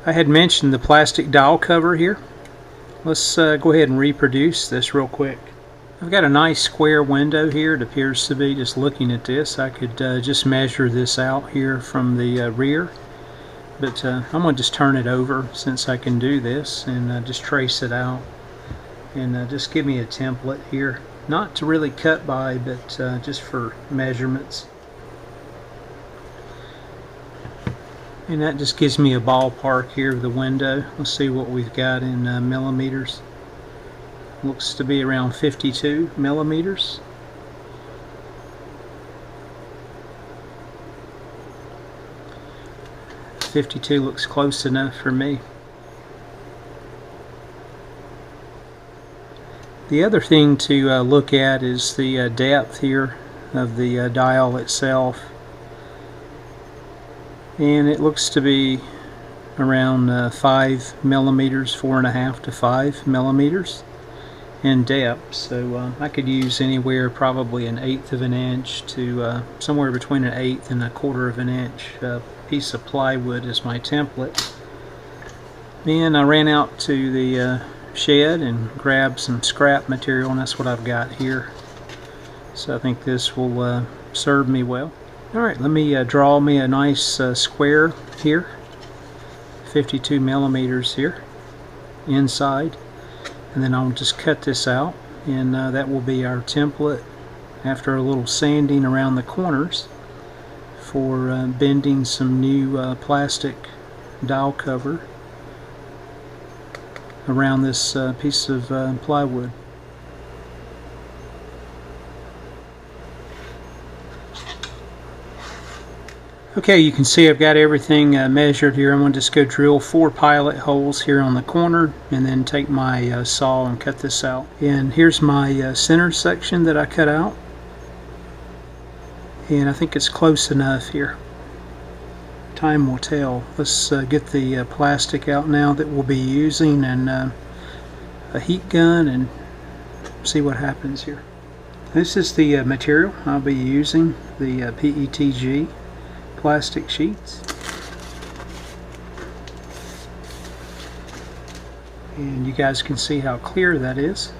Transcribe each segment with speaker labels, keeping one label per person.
Speaker 1: I had mentioned the plastic dowel cover here. Let's go ahead and reproduce this real quick. I've got a nice square window here. It appears to be, just looking at this. I could just measure this out here from the rear, but I'm going to just turn it over since I can do this, and just trace it out, and just give me a template here, not to really cut by, but just for measurements. And that just gives me a ballpark here of the window. Let's see what we've got in millimeters. Looks to be around 52 millimeters. .52 looks close enough for me. The other thing to look at is the depth here of the dial itself. And it looks to be around 5 millimeters, 4.5 to 5 millimeters in depth. So I could use anywhere probably 1/8 of an inch to somewhere between 1/8 and 1/4 of an inch piece of plywood as my template. And I ran out to the shed and grabbed some scrap material, and that's what I've got here. So I think this will serve me well. Alright, let me draw me a nice square here, 52 millimeters here inside, and then I'll just cut this out, and that will be our template after a little sanding around the corners for bending some new plastic dowel cover around this piece of plywood. Okay, you can see I've got everything measured here. I'm going to just go drill 4 pilot holes here on the corner, and then take my saw and cut this out. And here's my center section that I cut out, and I think it's close enough here. Time will tell. Let's get the plastic out now that we'll be using, and a heat gun, and see what happens here. This is the material I'll be using, the PETG plastic sheets, and you guys can see how clear that is.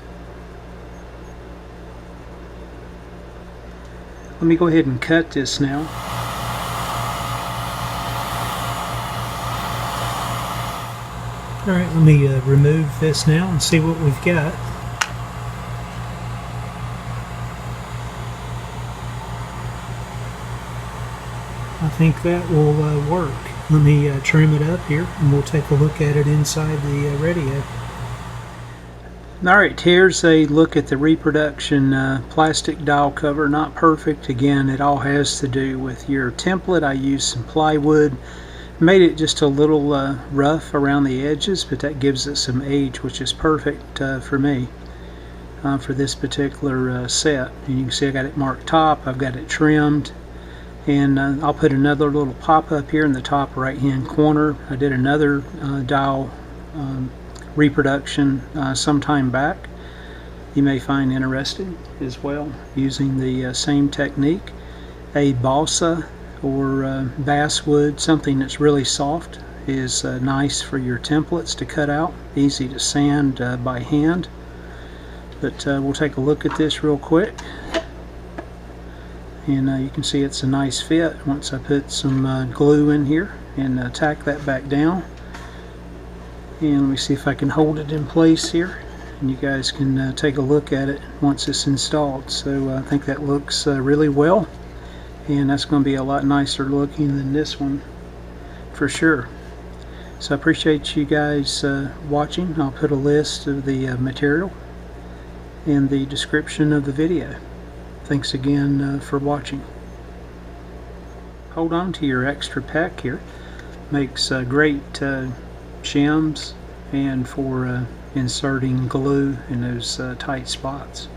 Speaker 1: Let me go ahead and cut this now. Alright, let me remove this now and see what we've got. I think that will work. Let me trim it up here, and we'll take a look at it inside the radio. Alright, here's a look at the Reproduction plastic dowel cover. Not perfect. Again, it all has to do with your template. I used some plywood, made it just a little rough around the edges, but that gives it some age, which is perfect for me for this particular set. And you can see I got it marked top, I've got it trimmed. And I'll put another little pop-up here in the top right hand corner. I did another dowel reproduction some time back. You may find interesting as well, using the same technique. A balsa or basswood, something that's really soft, is nice for your templates to cut out. Easy to sand by hand. But we'll take a look at this real quick. And you can see it's a nice fit once I put some glue in here and tack that back down. And let me see if I can hold it in place here, and you guys can take a look at it once it's installed. So I think that looks really well, and that's going to be a lot nicer looking than this one for sure. So I appreciate you guys watching. I'll put a list of the material in the description of the video. Thanks again for watching. Hold on to your extra pack here. Makes great shims and for inserting glue in those tight spots.